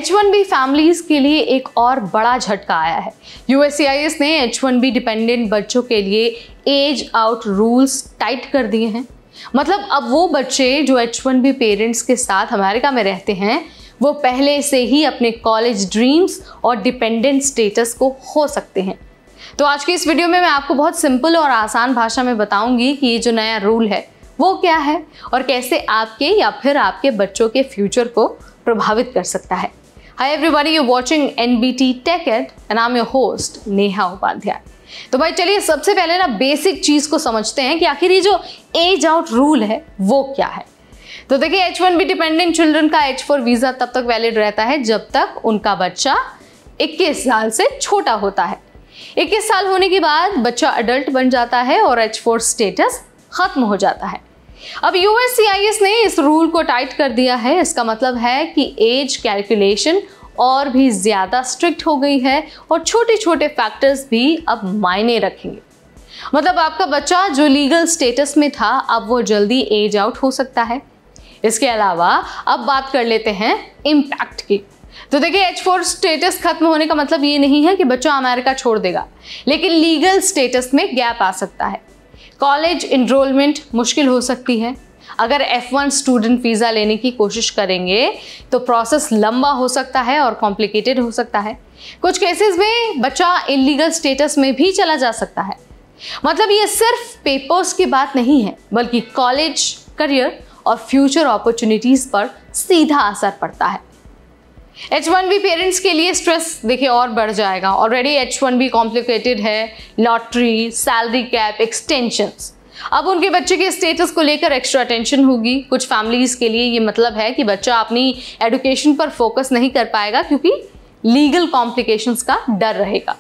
H1B families के लिए एक और बड़ा झटका आया है। USCIS ने H1B डिपेंडेंट बच्चों के लिए एज आउट रूल्स टाइट कर दिए हैं। मतलब अब वो बच्चे जो H1B पेरेंट्स के साथ अमेरिका में रहते हैं वो पहले से ही अपने कॉलेज ड्रीम्स और डिपेंडेंट स्टेटस को हो सकते हैं। तो आज की इस वीडियो में मैं आपको बहुत सिंपल और आसान भाषा में बताऊंगी कि ये जो नया रूल है वो क्या है और कैसे आपके या फिर आपके बच्चों के फ्यूचर को प्रभावित कर सकता है। Hi everybody, you watching NBT Tech Ed and I am your host Neha Upadhyay. तो भाई चलिए सबसे पहले ना बेसिक चीज को समझते हैं कि आखिर ये जो एज आउट रूल है वो क्या है। तो देखिए H1B डिपेंडेंट चिल्ड्रन का H4 वीजा तब तक वैलिड रहता है जब तक उनका बच्चा 21 साल से छोटा होता है। 21 साल होने के बाद बच्चा अडल्ट बन जाता है और H4 स्टेटस खत्म हो जाता है। अब USCIS ने इस रूल को टाइट कर दिया है। इसका मतलब है कि एज कैलकुलेशन और भी ज़्यादा स्ट्रिक्ट हो गई है और छोटे छोटे फैक्टर्स भी अब मायने रखेंगे। मतलब आपका बच्चा जो लीगल स्टेटस में था अब वो जल्दी एज आउट हो सकता है। इसके अलावा अब बात कर लेते हैं इम्पैक्ट की। तो देखिए H4 स्टेटस खत्म होने का मतलब ये नहीं है कि बच्चा अमेरिका छोड़ देगा, लेकिन लीगल स्टेटस में गैप आ सकता है। कॉलेज इनरोलमेंट मुश्किल हो सकती है। अगर F1 स्टूडेंट वीज़ा लेने की कोशिश करेंगे तो प्रोसेस लंबा हो सकता है और कॉम्प्लिकेटेड हो सकता है। कुछ केसेस में बच्चा इलीगल स्टेटस में भी चला जा सकता है। मतलब ये सिर्फ पेपर्स की बात नहीं है, बल्कि कॉलेज, करियर और फ्यूचर अपॉर्चुनिटीज़ पर सीधा असर पड़ता है। H1B पेरेंट्स के लिए स्ट्रेस देखिए और बढ़ जाएगा। ऑलरेडी H1B कॉम्प्लिकेटेड है, लॉटरी, सैलरी कैप, एक्सटेंशंस। अब उनके बच्चे के स्टेटस को लेकर एक्स्ट्रा टेंशन होगी। कुछ फैमिलीज के लिए ये मतलब है कि बच्चा अपनी एजुकेशन पर फोकस नहीं कर पाएगा क्योंकि लीगल कॉम्प्लिकेशंस का डर रहेगा।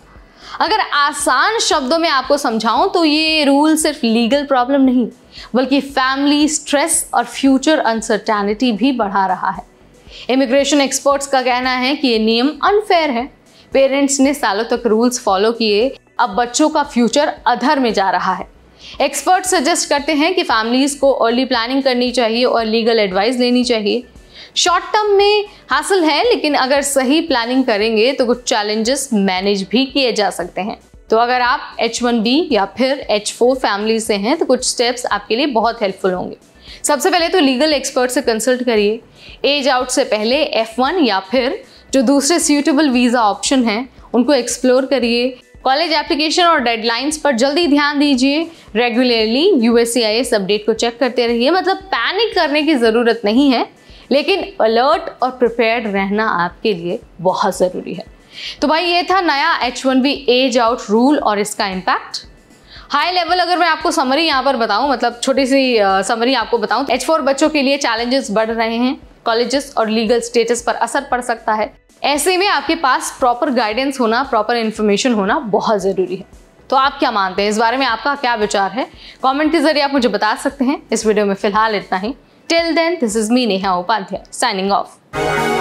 अगर आसान शब्दों में आपको समझाऊं तो ये रूल सिर्फ लीगल प्रॉब्लम नहीं बल्कि फैमिली स्ट्रेस और फ्यूचर अनसर्टेनिटी भी बढ़ा रहा है। इमिग्रेशन एक्सपर्ट्स का कहना है कि ये नियम अनफेयर है। पेरेंट्स ने सालों तक रूल्स फॉलो किए, अब बच्चों का फ्यूचर अधर में जा रहा है। एक्सपर्ट्स सजेस्ट करते हैं कि फैमिलीज को अर्ली प्लानिंग करनी चाहिए और लीगल एडवाइस लेनी चाहिए। शॉर्ट टर्म में हासिल है, लेकिन अगर सही प्लानिंग करेंगे तो कुछ चैलेंजेस मैनेज भी किए जा सकते हैं। तो अगर आप H1B या फिर H4 फैमिली से हैं तो कुछ स्टेप्स आपके लिए बहुत हेल्पफुल होंगे। सबसे पहले तो लीगल एक्सपर्ट से कंसल्ट करिए। एज आउट से पहले F1 या फिर जो दूसरे सूटेबल वीज़ा ऑप्शन हैं उनको एक्सप्लोर करिए। कॉलेज एप्लीकेशन और डेडलाइंस पर जल्दी ध्यान दीजिए। रेगुलरली USCIS अपडेट को चेक करते रहिए। मतलब पैनिक करने की ज़रूरत नहीं है, लेकिन अलर्ट और प्रिपेयर्ड रहना आपके लिए बहुत ज़रूरी है। तो भाई ये था नया H1B एज आउट रूल और इसका इम्पैक्ट। हाई लेवल अगर मैं आपको समरी यहाँ पर बताऊँ, मतलब छोटी सी समरी आपको बताऊँ, H4 बच्चों के लिए चैलेंजेस बढ़ रहे हैं। कॉलेजेस और लीगल स्टेटस पर असर पड़ सकता है। ऐसे में आपके पास प्रॉपर गाइडेंस होना, प्रॉपर इन्फॉर्मेशन होना बहुत ज़रूरी है। तो आप क्या मानते हैं, इस बारे में आपका क्या विचार है? कमेंट के जरिए आप मुझे बता सकते हैं। इस वीडियो में फिलहाल इतना ही। Till then, this is me Neha Upadhyay signing of.